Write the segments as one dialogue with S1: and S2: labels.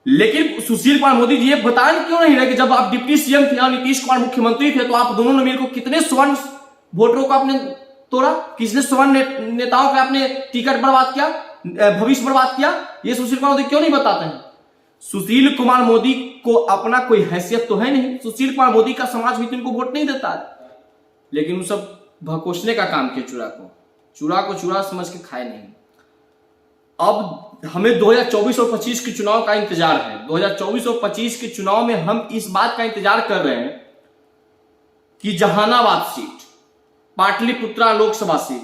S1: लेकिन सुशील कुमार मोदी जी ये बताएं क्यों नहीं रहे कि जब आप डिप्टी सीएम थे और नीतीश कुमार मुख्यमंत्री थे तो आप दोनों ने मिलकर कितने स्वर्ण वोटरों को आपने तोड़ा, किसने स्वर्ण नेताओं के आपने टिकट बर्बाद किया, भविष्य बर्बाद किया, ये सुशील कुमार मोदी क्यों नहीं बताते हैं? सुशील कुमार मोदी को अपना कोई हैसियत तो है नहीं, सुशील कुमार मोदी का समाज भी इनको वोट नहीं देता है, लेकिन वो सब भकोसने का काम किया, चूड़ा को चूड़ा समझ के खाए नहीं। अब हमें 2024 और 25 के चुनाव का इंतजार है। 2024 और 25 के चुनाव में हम इस बात का इंतजार कर रहे हैं कि Jahanabad seat, Pataliputra Lok Sabha seat,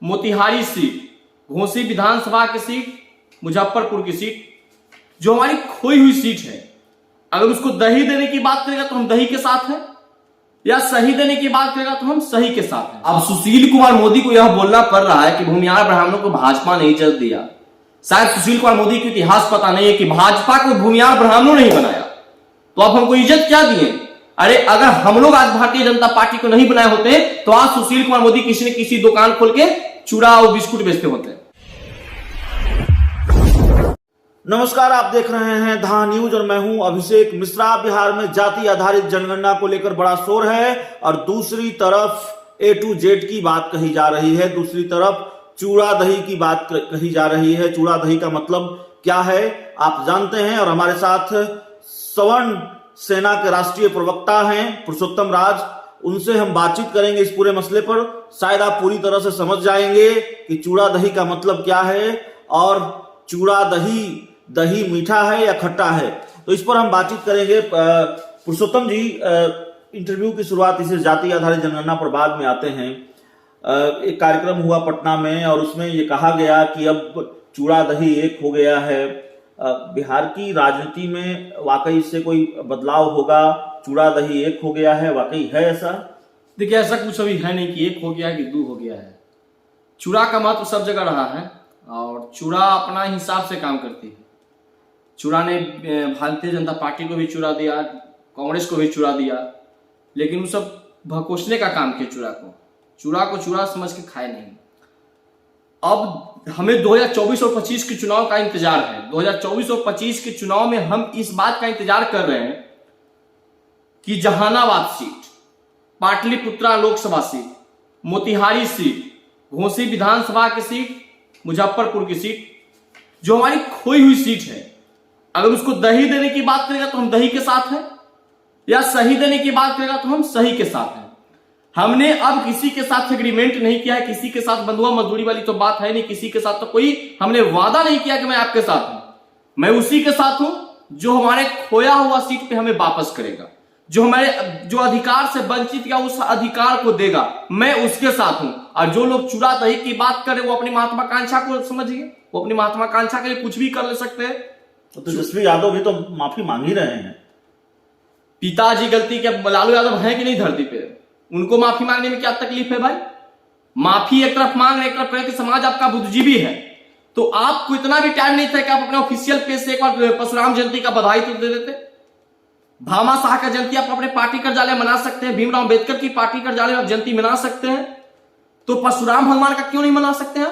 S1: Motihari seat, Ghosi Vidhan Sabha की सीट, मुजफ्फरपुर की सीट, जो हमारी खोई हुई सीट है, अगर उसको दही देने की बात करेगा तो हम दही के साथ हैं, या सही देने की बात करेगा तो हम सही के साथ हैं। अब सुशील कुमार मोदी को यह बोलना पड़ रहा है कि भूमिहार ब्राह्मणों को भाजपा ने इज्जत दिया। शायद सुशील कुमार मोदी को इतिहास पता नहीं है कि भाजपा को भूमिहार ब्राह्मणों नहीं बनाया, तो अब हमको इज्जत क्या दिए? अरे अगर हम लोग आज भारतीय जनता पार्टी को नहीं बनाए होते तो आज सुशील कुमार मोदी किसी न किसी दुकान खोल के चूड़ा और बिस्कुट बेचते होते।
S2: नमस्कार, आप देख रहे हैं धा न्यूज और मैं हूं अभिषेक मिश्रा। बिहार में जाति आधारित जनगणना को लेकर बड़ा शोर है और दूसरी तरफ A to Z की बात कही जा रही है, दूसरी तरफ चूड़ा दही की बात कही जा रही है। चूड़ा दही का मतलब क्या है आप जानते हैं, और हमारे साथ सवर्ण सेना के राष्ट्रीय प्रवक्ता हैं पुरुषोत्तम राज, उनसे हम बातचीत करेंगे इस पूरे मसले पर। शायद आप पूरी तरह से समझ जाएंगे कि चूड़ा दही का मतलब क्या है और चूड़ा दही मीठा है या खट्टा है, तो इस पर हम बातचीत करेंगे। पुरुषोत्तम जी, इंटरव्यू की शुरुआत इसे जाति आधारित जनगणना पर बाद में आते हैं। एक कार्यक्रम हुआ पटना में और उसमें ये कहा गया कि अब चूड़ा दही एक हो गया है। बिहार की राजनीति में वाकई इससे कोई बदलाव होगा? चूड़ा दही एक हो गया है, वाकई है ऐसा?
S1: देखिए, ऐसा कुछ अभी है नहीं कि एक हो गया कि दो हो गया है। चूड़ा का महत्व सब जगह रहा है और चूड़ा अपना हिसाब से काम करती है। चूड़ा ने भारतीय जनता पार्टी को भी चूड़ा दिया, कांग्रेस को भी चूड़ा दिया, लेकिन वो सब भकोसने का काम किया। चूड़ा को चूड़ा समझ के खाए नहीं। अब हमें 2024 और 25 के चुनाव का इंतजार है। 2024 और 25 के चुनाव में हम इस बात का इंतजार कर रहे हैं कि Jahanabad seat, Pataliputra Lok Sabha seat, Motihari seat, Ghosi Vidhan Sabha की सीट, मुजफ्फरपुर की सीट, जो हमारी खोई हुई सीट है, अगर उसको दही देने की बात करेगा तो हम दही के साथ हैं, या सही देने की बात करेगा तो हम सही के साथ हैं। हमने अब किसी के साथ एग्रीमेंट नहीं किया है, किसी के साथ बंधुआ मजदूरी वाली तो बात है नहीं, किसी के साथ तो कोई हमने वादा नहीं किया कि मैं आपके साथ हूं। मैं उसी के साथ हूं जो हमारे खोया हुआ सीट पे हमें वापस करेगा, जो अधिकार से वंचित या उस अधिकार को देगा, मैं उसके साथ हूं। और जो लोग चूड़ा दही की बात करें वो अपनी महत्वाकांक्षा को समझिए, वो अपनी महत्वाकांक्षा के लिए कुछ भी कर ले सकते हैं।
S2: तो तेजस्वी यादव भी तो माफी मांग ही रहे हैं।
S1: पिताजी गलती के लालू यादव हैं कि नहीं धरती पे, उनको माफी मांगने में क्या तकलीफ है भाई? माफी एक तरफ मांग रहे, एक तरफ कह कि समाज आपका बुद्धिजीवी है, तो आपको इतना भी टाइम नहीं था कि आप अपने ऑफिशियल पेज से एक बार परशुराम जयंती का बधाई तो दे देते। भामा शाह का जयंती आप अपने पार्टी कार्यालय मना सकते हैं, भीमराव अंबेडकर की पार्टी कार्यालय में आप जयंती मना सकते हैं, तो परशुराम भगवान का क्यों नहीं मना सकते हैं?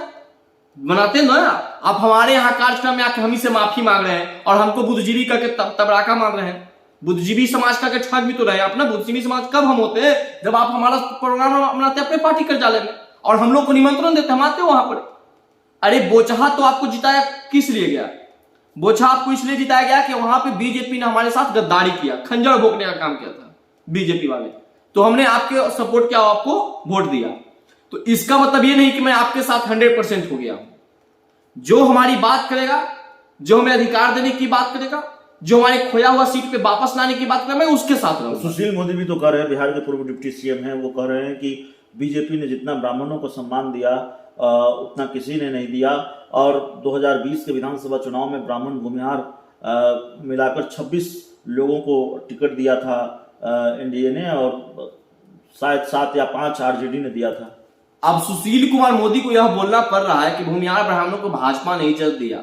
S1: मनाते ना आप। हमारे यहाँ कार्यक्रम में आके हम ही से माफी मांग रहे हैं और हमको बुद्धिजीवी करके तबराका मार रहे हैं। बुद्धिजीवी समाज का ठग भी तो रहे अपना। बुद्धिजीवी समाज कब हम होते हैं? जब आप हमारा प्रोग्राम मनाते हैं अपने पार्टी कार्यालय में और हम लोग को निमंत्रण देते, हम आते वहां पर। अरे बोचहा तो आपको जिताया किस लिए गया? बोचहा आपको इसलिए जिताया गया कि वहां पे बीजेपी ने हमारे साथ गद्दारी किया, खंजर भोंकने का काम किया था बीजेपी वाले, तो हमने आपके सपोर्ट किया, आपको वोट दिया। तो इसका मतलब ये नहीं कि मैं आपके साथ 100% हो गया हूं। जो हमारी बात करेगा, जो हमें अधिकार देने की बात करेगा, जो हमारे खोया हुआ सीट पे वापस लाने की बात करेगा, मैं उसके साथ रहूंगा।
S2: सुशील मोदी भी तो कह रहे हैं, बिहार के पूर्व डिप्टी सीएम हैं, वो कह रहे हैं कि बीजेपी ने जितना ब्राह्मणों को सम्मान दिया उतना किसी ने नहीं दिया, और 2020 के विधानसभा चुनाव में ब्राह्मण भूमिहार मिलाकर 26 लोगों को टिकट दिया था एनडीए ने, और शायद 7 या 5 आरजेडी ने दिया था।
S1: अब सुशील कुमार मोदी को यह बोलना पड़ रहा है कि भूमिहार ब्राह्मणों को भाजपा ने इज्जत दिया।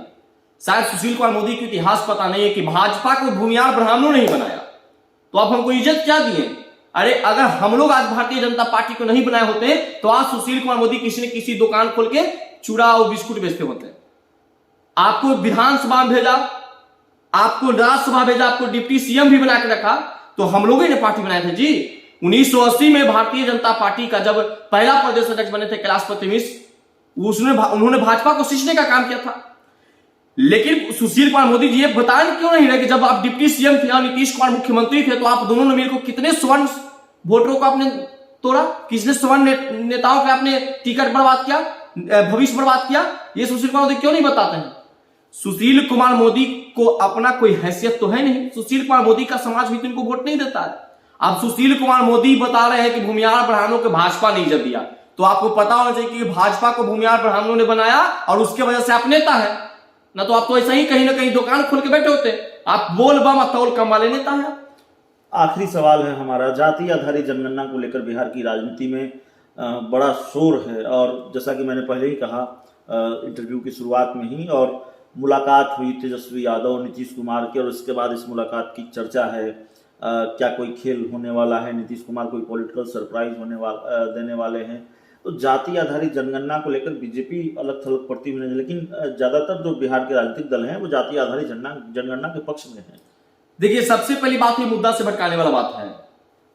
S1: शायद सुशील कुमार मोदी को इतिहास पता नहीं है कि भाजपा को भूमिहार ब्राह्मणों नहीं बनाया, तो आप हमको इज्जत क्या दिए? अरे अगर हम लोग आज भारतीय जनता पार्टी को नहीं बनाए होते तो आज सुशील कुमार मोदी किसी न किसी दुकान खोल के चूड़ा और बिस्कुट बेचते होते। आपको विधानसभा में भेजा, आपको राज्यसभा भेजा, आपको डिप्टी सीएम भी बना के रखा, तो हम लोगों ने पार्टी बनाए थे जी। 1980 में भारतीय जनता पार्टी का जब पहला प्रदेश अध्यक्ष बने थे कैलाशपति मिश्र, उन्होंने भाजपा को सींचने का काम किया था। लेकिन सुशील कुमार मोदी जी ये बता क्यों नहीं रहे कि जब आप डिप्टी सीएम थे और नीतीश कुमार मुख्यमंत्री थे, तो आप दोनों ने मिलकर कितने स्वर्ण वोटरों को आपने तोड़ा, किसने स्वर्ण नेताओं का आपने टिकट बर्बाद किया, भविष्य बर्बाद किया, ये सुशील कुमार मोदी क्यों नहीं बताते हैं? सुशील कुमार मोदी को अपना कोई हैसियत तो है नहीं, सुशील कुमार मोदी का समाज भी इनको वोट नहीं देता है। अब सुशील कुमार मोदी बता रहे हैं कि भूमिहार ब्राह्मणों को भाजपा नहीं जब दिया, तो आपको पता होना चाहिए कि भाजपा को भूमिहार ब्राह्मणों ने बनाया और उसके वजह से आप नेता है ना। तो आप तो ऐसा ही कहीं ना कहीं दुकान खोल के बैठे होते, आप बोल बम तौल कम वाले नेता है।
S2: आखिरी सवाल है हमारा, जाति आधारित जनगणना को लेकर बिहार की राजनीति में बड़ा शोर है, और जैसा कि मैंने पहले ही कहा इंटरव्यू की शुरुआत में ही, और मुलाकात हुई तेजस्वी यादव नीतीश कुमार की, और उसके बाद इस मुलाकात की चर्चा है क्या कोई खेल होने वाला है, नीतीश कुमार कोई पॉलिटिकल सरप्राइज देने वाले हैं। तो जाति आधारित जनगणना को लेकर बीजेपी अलग थलग पड़ती हुई नहीं, लेकिन ज्यादातर जो बिहार के राजनीतिक दल हैं वो जाति आधारित जनगणना के पक्ष में हैं।
S1: देखिए, सबसे पहली बात ये मुद्दा से भटकाने वाला बात है।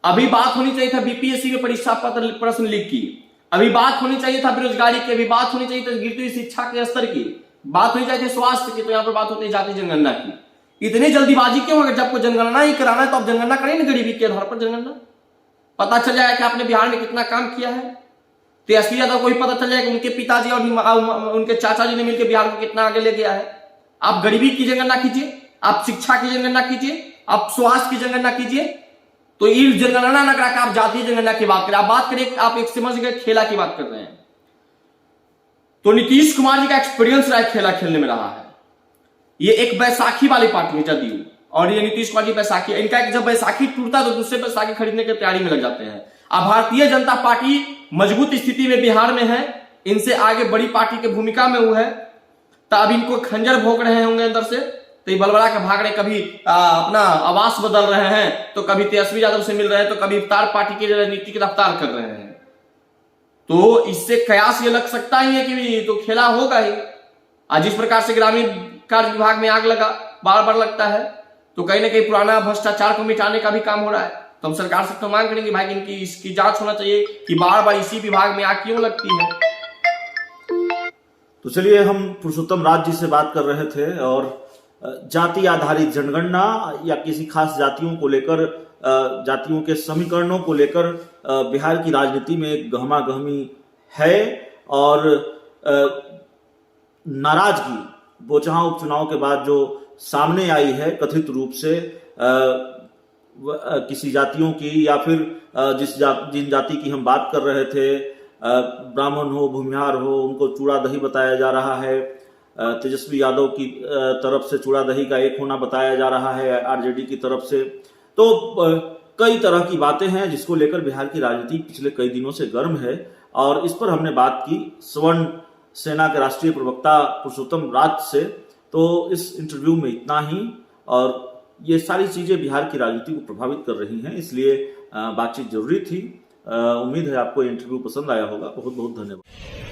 S1: अभी बात होनी चाहिए था बीपीएससी में परीक्षा पत्र प्रश्न लीक की, अभी बात होनी चाहिए था बेरोजगारी की, अभी बात होनी चाहिए थी गिरती हुई शिक्षा के स्तर की, बात होनी चाहिए थी स्वास्थ्य की, तो यहाँ पर बात होती है जाति जनगणना की। इतनी जल्दीबाजी क्यों? अगर जब कोई जनगणना ही कराना है तो आप जनगणना करें ना, गरीबी के आधार पर जनगणना, पता चल जाएगा कि आपने बिहार में कितना काम किया है। तेजस्वी यादव को भी पता चल जाएगा उनके पिताजी और उनके चाचा जी ने मिलकर बिहार को कितना आगे ले गया है। आप गरीबी की जनगणना कीजिए, आप शिक्षा की जनगणना कीजिए, आप स्वास्थ्य की जनगणना कीजिए। तो ये जनगणना न करा आप जातीय जनगणना की बात करें, आप बात करें, आप एक समझ गए खेला की बात कर रहे हैं। तो नीतीश कुमार जी का एक्सपीरियंस रहा खेला खेलने में रहा है। ये एक बैसाखी वाली पार्टी है जदयू, और ये नीतीश कुमार जी बैसाखी, इनका जब बैसाखी टूटता है तो दूसरे बैसाखी खरीदने की तैयारी में लग जाते हैं। अब भारतीय जनता पार्टी मजबूत स्थिति में बिहार में है, इनसे आगे बड़ी पार्टी की भूमिका में हुआ है, तो अब इनको खंजर भोग रहे होंगे अंदर से, तो ये बलबड़ा के भाग रहे, कभी अपना आवास बदल रहे हैं, तो कभी तेजस्वी यादव से मिल रहे हैं, तो कभी इफ्तार पार्टी की राजनीति की रफ्तार कर रहे हैं। तो इससे कयास ये लग सकता ही है कि तो खेला होगा ही। आज जिस प्रकार से ग्रामीण कार्य विभाग में आग लगा बार बार लगता है, तो कहीं ना कहीं पुराना भ्रष्टाचार को मिटाने का भी काम हो रहा है। तो हम सरकार से तो मांग करेंगे भाई कि इनकी इसकी जांच होना चाहिए कि बार बार इसी विभाग में आग क्यों लगती है।
S2: तो चलिए, हम पुरुषोत्तम राज जी से बात कर रहे थे, और जाति आधारित जनगणना या किसी खास जातियों को लेकर, जातियों के समीकरणों को लेकर बिहार की राजनीति में एक गहमागहमी है, और नाराजगी बोचहां उपचुनाव के बाद जो सामने आई है कथित रूप से किसी जातियों की, या फिर जिन जाति की हम बात कर रहे थे, ब्राह्मण हो, भूमिहार हो, उनको चूड़ा दही बताया जा रहा है। तेजस्वी यादव की तरफ से चूड़ा दही का एक होना बताया जा रहा है आरजेडी की तरफ से। तो कई तरह की बातें हैं जिसको लेकर बिहार की राजनीति पिछले कई दिनों से गर्म है, और इस पर हमने बात की स्वर्ण सेना के राष्ट्रीय प्रवक्ता पुरुषोत्तम राज से। तो इस इंटरव्यू में इतना ही, और ये सारी चीजें बिहार की राजनीति को प्रभावित कर रही हैं, इसलिए बातचीत जरूरी थी। उम्मीद है आपको ये इंटरव्यू पसंद आया होगा। बहुत बहुत धन्यवाद।